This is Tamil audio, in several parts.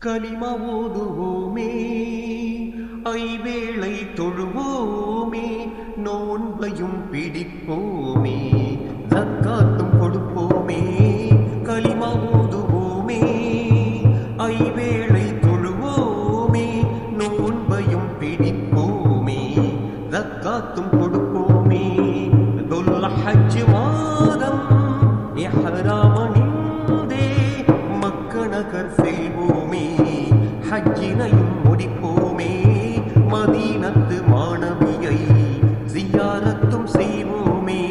கலிமா ஓதுவோமே, ஐவேளை தொழுவோமே, நோன்பையும் பிடிப்போமே, ஜக்காத்தும் கொடுப்போமே. கலிமா ஓதுவோமே, ஐவேளை தொழுவோமே, நோன்பையும் பிடிப்போமே, ஜக்காத்தும் கொடுப்போமே. துல் ஹஜ் மாதம் இஹ்ராமணிந்தே மக்கா நகர் செல்வோமே, ஹஜ்ஜினையும் முடிப்போமே, மதீனத்து மாணவியை ஜியாரத்தும் செய்வோமே.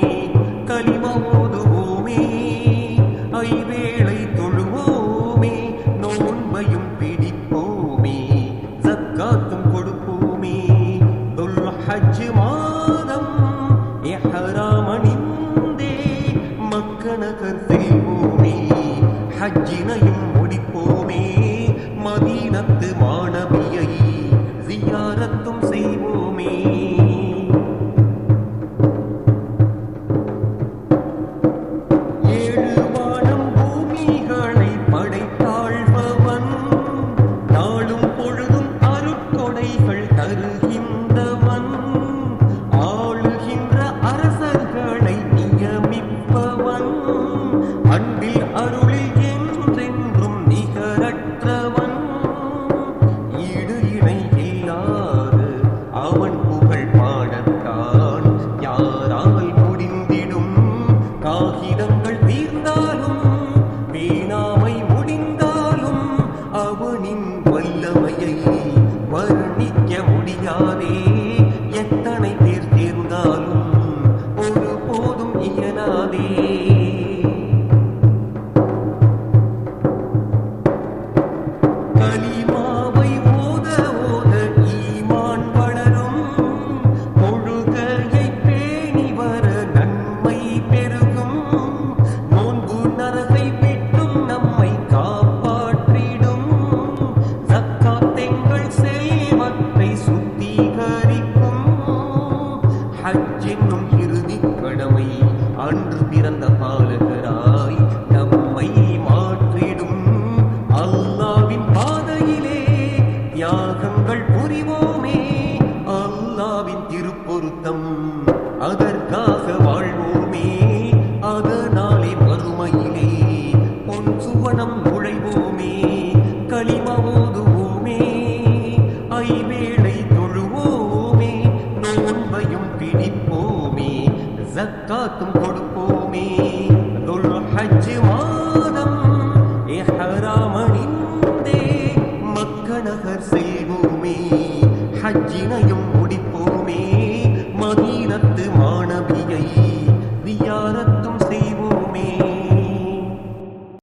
கலிமா ஓதுவோமே, ஐவேளை தொழுவோமே, நோன்பையும் பிடிப்போமே, ஜக்காத்தும் கொடுப்போமே. துல் ஹஜ் மாதம் இஹ்ராமணிந்தே மக்கா நகர் செல்வோமே, ஹஜ்ஜினையும் முடிப்போமே, மதீனத்து மாணவியை ஜியாரத்தும் செய்வோமே. ஏழு வானம் பூமிகளை படைத்தாழ்பவன், நாளும் பொழுதும் அருட்கொடைகள் தருகின்றவன், ஆளுகின்ற அரசர்களை நியமிப்பவன், அன்பில் அருளில் என்றென்றும் நிகரற்றவன், ஈடு இணை இல்லாத அவன் புகழ் பாடத்தான் யாரால் முடிந்திடும். காகிதங்கள் தீர்ந்தாலும் வீணாமை முடிந்தாலும் அவனின் வல்லமையை வர்ணிக்க முடியாதே. எத்தனை பேர் தேர்ந்தாலும் ஒரு போதும் இயலாதே. கலிமாவை ஓத ஓத ஈமான் வளரும், தொழுகையை பேணி வர நன்மை பெருகும், நோன்பு நரகை விட்டும் நம்மை காப்பாற்றிடும், ஜக்காத் எங்கள் செல்வத்தை சுத்திகரிக்கும், ஹஜ் என்னும் இறுதிக் கடமை அன்று பிறந்த பாலகராய் நம்மை மாற்றிடும். அல்லாவின் பாதையிலே தியாகங்கள் புரிவோமே, அல்லாவின் திருப்பொருத்தம் அதற்காக வாழ்வோமே, அதனாலே மறுமையிலே பொன் சுவனம் நுழைவோமே. கலிமா ஓதுவோமே, ஐவேளை தொழுவோமே, நோன்பையும் பிடிப்போமே, ஜக்காத்தும் கொடுப்போமே. துல் ஹஜ் மாதம் இஹ்ராமணிந்தே மக்கா நகர் செல்வோமே, ஹஜ்ஜினையும்